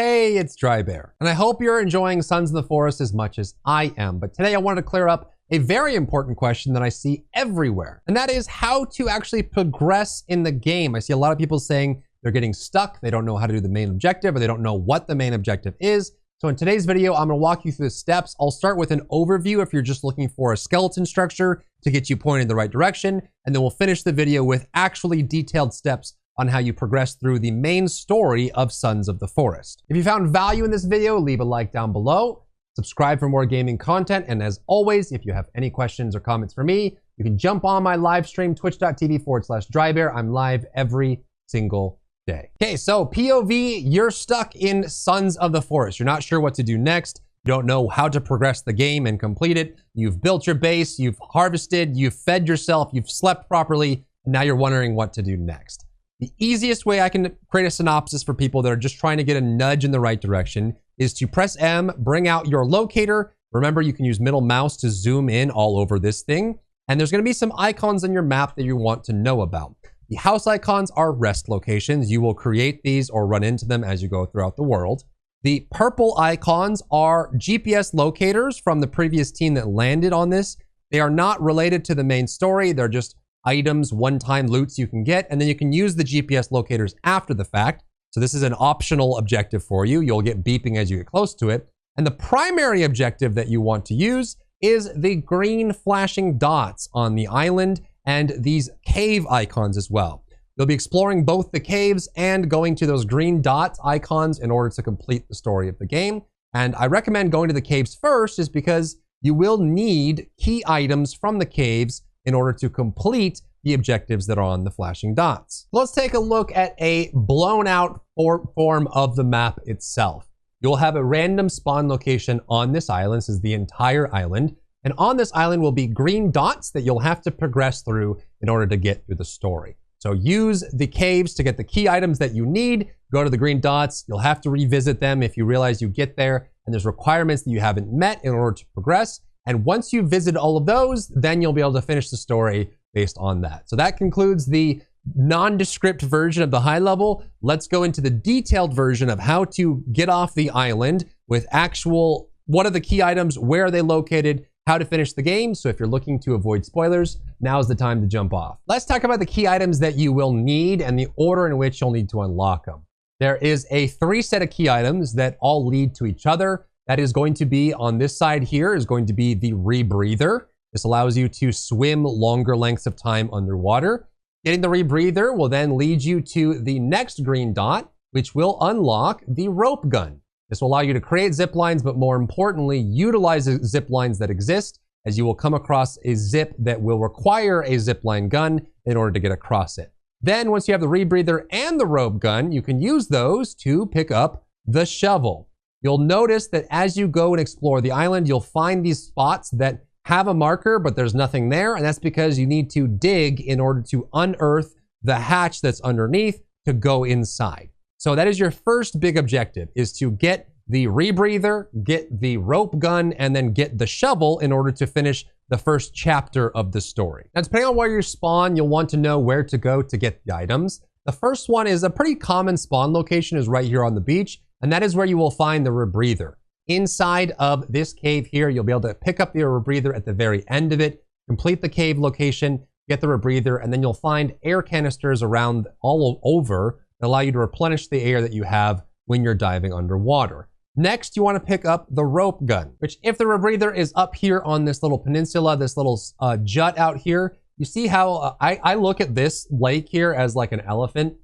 Hey, it's Drybear, and I hope you're enjoying Sons of the Forest as much as I am. But today I wanted to clear up a very important question that I see everywhere, and that is how to actually progress in the game. I see a lot of people saying they're getting stuck, they don't know how to do the main objective, or they don't know what the main objective is. So in today's video, I'm going to walk you through the steps. I'll start with an overview if you're just looking for a skeleton structure to get you pointed in the right direction, and then we'll finish the video with actually detailed steps on how you progress through the main story of Sons of the Forest. If you found value in this video, leave a like down below, subscribe for more gaming content, and as always, if you have any questions or comments for me, you can jump on my live stream, twitch.tv/Drybear. I'm live every single day. Okay, so POV, you're stuck in Sons of the Forest. You're not sure what to do next. You don't know how to progress the game and complete it. You've built your base, you've harvested, you've fed yourself, you've slept properly, and now you're wondering what to do next. The easiest way I can create a synopsis for people that are just trying to get a nudge in the right direction is to press M, bring out your locator. Remember, you can use middle mouse to zoom in all over this thing. And there's going to be some icons on your map that you want to know about. The house icons are rest locations. You will create these or run into them as you go throughout the world. The purple icons are GPS locators from the previous team that landed on this. They are not related to the main story. They're just items, one-time loots you can get, and then you can use the GPS locators after the fact. So this is an optional objective for you. You'll get beeping as you get close to it. And the primary objective that you want to use is the green flashing dots on the island and these cave icons as well. You'll be exploring both the caves and going to those green dot icons in order to complete the story of the game. And I recommend going to the caves first is because you will need key items from the caves in order to complete the objectives that are on the flashing dots. Let's take a look at a blown out form of the map itself. You'll have a random spawn location on this island. This is the entire island. And on this island will be green dots that you'll have to progress through in order to get through the story. So use the caves to get the key items that you need. Go to the green dots. You'll have to revisit them if you realize you get there and there's requirements that you haven't met in order to progress. And once you visit all of those, then you'll be able to finish the story based on that. So that concludes the nondescript version of the high level. Let's go into the detailed version of how to get off the island with actual, what are the key items, where are they located, how to finish the game. So if you're looking to avoid spoilers, now's the time to jump off. Let's talk about the key items that you will need and the order in which you'll need to unlock them. There is a 3 set of key items that all lead to each other. That is going to be on this side here is going to be the rebreather. This allows you to swim longer lengths of time underwater. Getting the rebreather will then lead you to the next green dot, which will unlock the rope gun. This will allow you to create zip lines, but more importantly, utilize the zip lines that exist, as you will come across a zip that will require a zip line gun in order to get across it. Then once you have the rebreather and the rope gun, you can use those to pick up the shovel. You'll notice that as you go and explore the island, you'll find these spots that have a marker, but there's nothing there. And that's because you need to dig in order to unearth the hatch that's underneath to go inside. So that is your first big objective, is to get the rebreather, get the rope gun, and then get the shovel in order to finish the first chapter of the story. Now, depending on where you spawn, you'll want to know where to go to get the items. The first one is a pretty common spawn location, is right here on the beach. And that is where you will find the rebreather. Inside of this cave here, you'll be able to pick up the rebreather at the very end of it, complete the cave location, get the rebreather, and then you'll find air canisters around all over that allow you to replenish the air that you have when you're diving underwater. Next, you want to pick up the rope gun, which if the rebreather is up here on this little peninsula, this little jut out here, you see how I look at this lake here as like an elephant,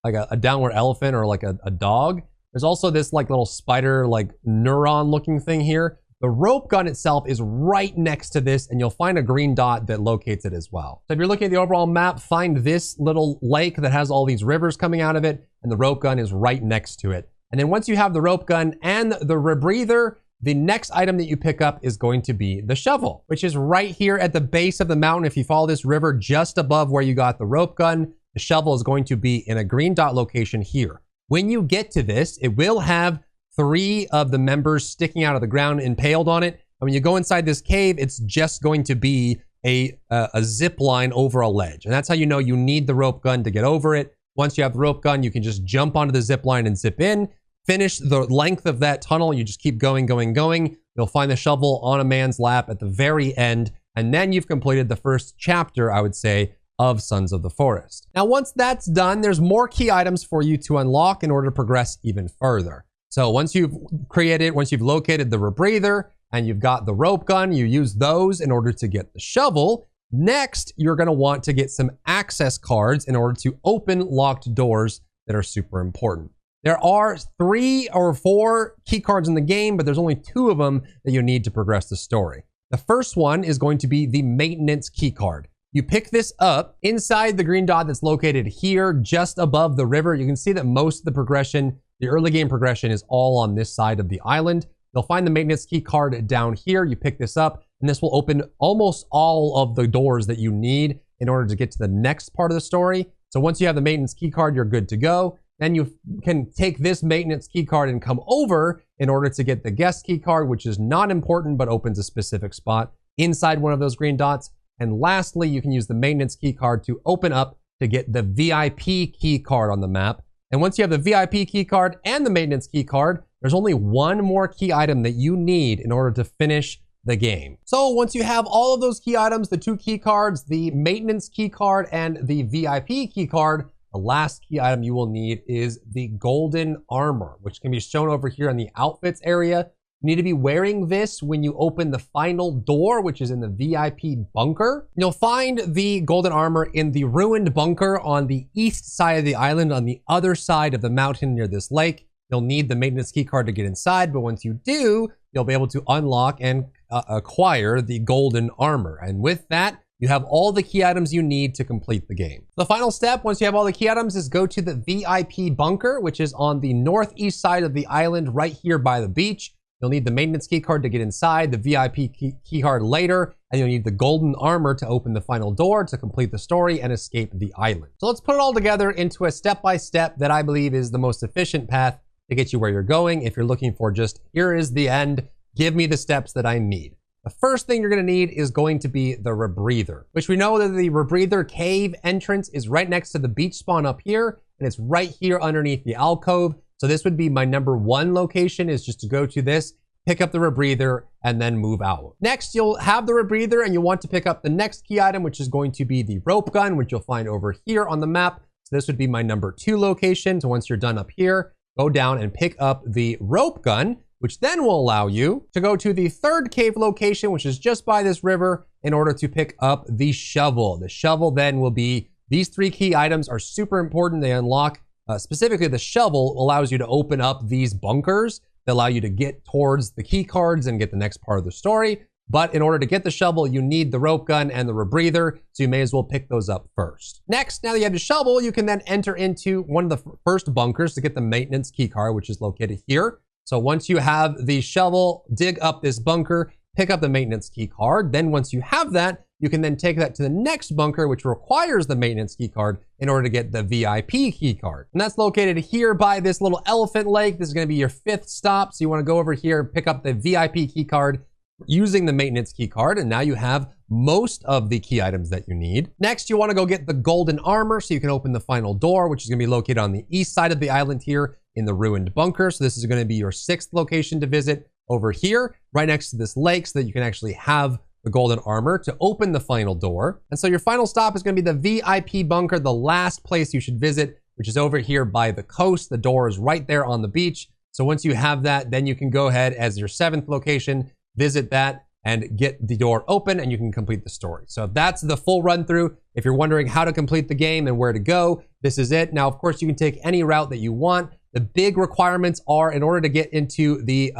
like a downward elephant or like a dog. There's also this like little spider, like neuron looking thing here. The rope gun itself is right next to this, and you'll find a green dot that locates it as well. So if you're looking at the overall map, find this little lake that has all these rivers coming out of it, and the rope gun is right next to it. And then once you have the rope gun and the rebreather, the next item that you pick up is going to be the shovel, which is right here at the base of the mountain. If you follow this river just above where you got the rope gun, the shovel is going to be in a green dot location here. When you get to this, it will have 3 of the members sticking out of the ground impaled on it. And when you go inside this cave, it's just going to be a zip line over a ledge. And that's how you know you need the rope gun to get over it. Once you have the rope gun, you can just jump onto the zip line and zip in. finish the length of that tunnel, you just keep going, going, going. You'll find the shovel on a man's lap at the very end. And then you've completed the first chapter, I would say, of Sons of the Forest. Now, once that's done, there's more key items for you to unlock in order to progress even further. So once you've located the rebreather and you've got the rope gun, you use those in order to get the shovel. Next, you're going to want to get some access cards in order to open locked doors that are super important. There are 3 or 4 key cards in the game, but there's only 2 of them that you need to progress the story. The first one is going to be the maintenance key card. You pick this up inside the green dot that's located here just above the river. You can see that most of the progression, the early game progression, is all on this side of the island. You'll find the maintenance key card down here. You pick this up and this will open almost all of the doors that you need in order to get to the next part of the story. So once you have the maintenance key card, you're good to go. Then you can take this maintenance key card and come over in order to get the guest key card, which is not important, but opens a specific spot inside one of those green dots. And lastly, you can use the maintenance key card to open up to get the VIP key card on the map. And once you have the VIP key card and the maintenance key card, there's only one more key item that you need in order to finish the game. So once you have all of those key items, the 2 key cards, the maintenance key card and the VIP key card, the last key item you will need is the golden armor, which can be shown over here in the outfits area. You need to be wearing this when you open the final door, which is in the VIP bunker. You'll find the golden armor in the ruined bunker on the east side of the island, on the other side of the mountain near this lake. You'll need the maintenance key card to get inside, but once you do, you'll be able to unlock and acquire the golden armor. And with that, you have all the key items you need to complete the game. The final step, once you have all the key items, is go to the VIP bunker, which is on the northeast side of the island right here by the beach. You'll need the maintenance key card to get inside, the VIP key card later, and you'll need the golden armor to open the final door to complete the story and escape the island. So let's put it all together into a step-by-step that I believe is the most efficient path to get you where you're going. If you're looking for just, here is the end, give me the steps that I need. The first thing you're going to need is going to be the rebreather, which we know that the rebreather cave entrance is right next to the beach spawn up here, and it's right here underneath the alcove. So this would be my number 1 location, is just to go to this, pick up the rebreather, and then move out. Next, you'll have the rebreather and you'll want to pick up the next key item, which is going to be the rope gun, which you'll find over here on the map. So this would be my number 2 location. So once you're done up here, go down and pick up the rope gun, which then will allow you to go to the 3rd cave location, which is just by this river, in order to pick up the shovel. The shovel then will be, these 3 key items are super important. They unlock, specifically the shovel allows you to open up these bunkers that allow you to get towards the key cards and get the next part of the story. But in order to get the shovel, you need the rope gun and the rebreather, so you may as well pick those up first. Next, now that you have the shovel, you can then enter into one of the first bunkers to get the maintenance key card, which is located here. So once you have the shovel, dig up this bunker, pick up the maintenance key card. Then once you have that, you can then take that to the next bunker, which requires the maintenance key card in order to get the VIP key card. And that's located here by this little elephant lake. This is going to be your 5th stop. So you want to go over here, pick up the VIP key card using the maintenance key card. And now you have most of the key items that you need. Next, you want to go get the golden armor so you can open the final door, which is going to be located on the east side of the island here in the ruined bunker. So this is going to be your 6th location to visit over here, right next to this lake, so that you can actually have the golden armor to open the final door. And so your final stop is going to be the VIP bunker, the last place you should visit, which is over here by the coast. The door is right there on the beach. So once you have that, then you can go ahead as your 7th location, visit that and get the door open, and you can complete the story. So that's the full run through. If you're wondering how to complete the game and where to go, this is it. Now, of course, you can take any route that you want. The big requirements are, in order to get into the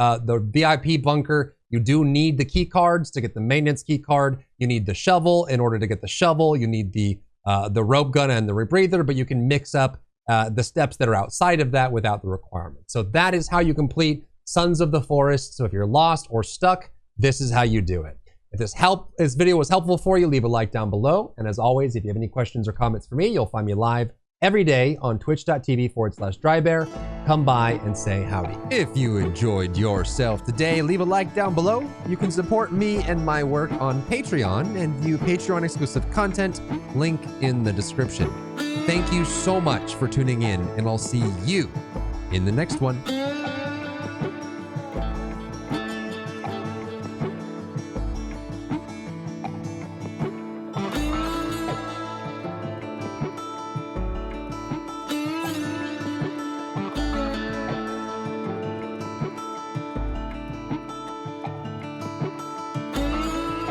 VIP bunker, you do need the key cards to get the maintenance key card. You need the shovel. In order to get the shovel, you need the rope gun and the rebreather, but you can mix up the steps that are outside of that without the requirements. So that is how you complete Sons of the Forest. So if you're lost or stuck, this is how you do it. If this video was helpful for you, leave a like down below. And as always, if you have any questions or comments for me, you'll find me live every day on twitch.tv/Drybear. Come by and say howdy. If you enjoyed yourself today, leave a like down below. You can support me and my work on Patreon and view Patreon exclusive content, link in the description. Thank you so much for tuning in, and I'll see you in the next one.